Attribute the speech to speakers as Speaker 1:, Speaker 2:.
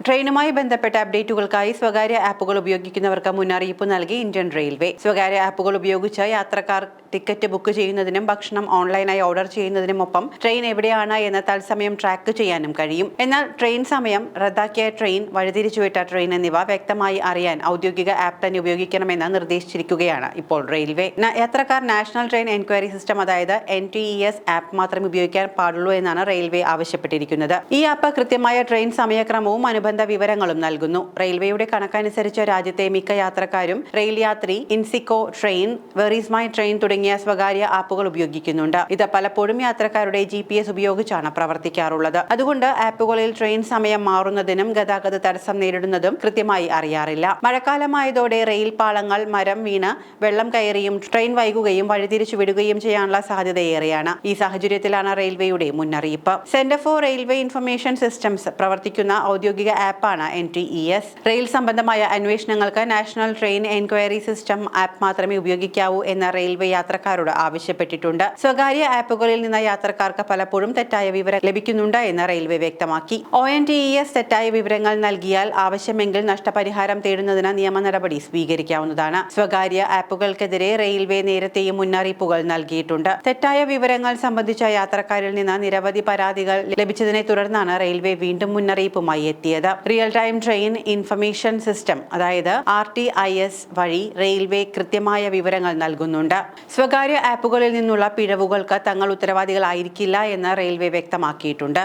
Speaker 1: ട്രെയിനുമായി ബന്ധപ്പെട്ട അപ്ഡേറ്റുകൾക്കായി സ്വകാര്യ ആപ്പുകൾ ഉപയോഗിക്കുന്നവർക്ക് മുന്നറിയിപ്പ് നൽകി ഇന്ത്യൻ റെയിൽവേ. സ്വകാര്യ ആപ്പുകൾ ഉപയോഗിച്ച് യാത്രക്കാർ ടിക്കറ്റ് ബുക്ക് ചെയ്യുന്നതിനും ഭക്ഷണം ഓൺലൈനായി ഓർഡർ ചെയ്യുന്നതിനുമൊപ്പം ട്രെയിൻ എവിടെയാണ് എന്ന് തത്സമയം ട്രാക്ക് ചെയ്യാനും കഴിയും. എന്നാൽ ട്രെയിൻ സമയം, റദ്ദാക്കിയ ട്രെയിൻ, വഴിതിരിച്ചുവിട്ട ട്രെയിൻ എന്നിവ വ്യക്തമായി അറിയാൻ ഔദ്യോഗിക ആപ്പ് തന്നെ ഉപയോഗിക്കണമെന്ന് നിർദ്ദേശിച്ചിരിക്കുകയാണ് ഇപ്പോൾ റെയിൽവേ. യാത്രക്കാർ നാഷണൽ ട്രെയിൻ എൻക്വയറി സിസ്റ്റം, അതായത് NTES ആപ്പ് മാത്രം ഉപയോഗിക്കാൻ പാടുള്ളൂ എന്നാണ് റെയിൽവേ ആവശ്യപ്പെട്ടിരിക്കുന്നത്. ഈ ആപ്പ് കൃത്യമായ ട്രെയിൻ സമയക്രമവും അനുബന്ധ വിവരങ്ങളും നൽകുന്നു. റെയിൽവേയുടെ കണക്കനുസരിച്ച് രാജ്യത്തെ മിക്ക യാത്രക്കാരും rail Yatri, ixigo train, where is my train തുടങ്ങിയ സ്വകാര്യ ആപ്പുകൾ ഉപയോഗിക്കുന്നുണ്ട്. ഇത് പലപ്പോഴും യാത്രക്കാരുടെ GPS ഉപയോഗിച്ചാണ് പ്രവർത്തിക്കാറുള്ളത്. അതുകൊണ്ട് ആപ്പുകളിൽ ട്രെയിൻ സമയം മാറുന്നതിനും ഗതാഗത തടസ്സം നേരിടുന്നതും കൃത്യമായി അറിയാറില്ല. മഴക്കാലമായതോടെ റെയിൽ പാളങ്ങൾ മരം വീണ് വെള്ളം കയറിയും ട്രെയിൻ വൈകുകയും വഴിതിരിച്ചു വിടുകയും ചെയ്യാനുള്ള സാധ്യതയേറെയാണ്. ഈ സാഹചര്യത്തിലാണ് റെയിൽവേയുടെ മുന്നറിയിപ്പ്. Centre for railway information systems പ്രവർത്തിക്കുന്ന ഔദ്യോഗിക ആപ്പാണ് NTES. റെയിൽ സംബന്ധമായ അന്വേഷണങ്ങൾക്ക് national train enquiry system app മാത്രമേ ഉപയോഗിക്കാവൂ എന്ന് റെയിൽവേ യാത്രക്കാരോട് ആവശ്യപ്പെട്ടിട്ടുണ്ട്. സ്വകാര്യ ആപ്പുകളിൽ നിന്ന് യാത്രക്കാർക്ക് പലപ്പോഴും തെറ്റായ വിവരം ലഭിക്കുന്നുണ്ട് എന്ന് റെയിൽവേ വ്യക്തമാക്കി. ONTES തെറ്റായ വിവരങ്ങൾ നൽകിയാൽ ആവശ്യമെങ്കിൽ നഷ്ടപരിഹാരം തേടുന്നതിന് നിയമ നടപടി സ്വീകരിക്കാവുന്നതാണ്. സ്വകാര്യ ആപ്പുകൾക്കെതിരെ റെയിൽവേ നേരത്തെയും മുന്നറിയിപ്പുകൾ നൽകിയിട്ടുണ്ട്. തെറ്റായ വിവരങ്ങൾ സംബന്ധിച്ച യാത്രക്കാരിൽ നിന്ന് നിരവധി പരാതികൾ ലഭിച്ചതിനെ തുടർന്നാണ് റെയിൽവേ വീണ്ടും മുന്നറിയിപ്പുമായി എത്തിയത്. Real time train information system, അതായത് RTIS വഴി റെയിൽവേ കൃത്യമായ വിവരങ്ങൾ നൽകുന്നുണ്ട്. സ്വകാര്യ ആപ്പുകളിൽ നിന്നുള്ള പിഴവുകൾക്ക് തങ്ങൾ ഉത്തരവാദികളായിരിക്കില്ല എന്ന് റെയിൽവേ വ്യക്തമാക്കിയിട്ടുണ്ട്.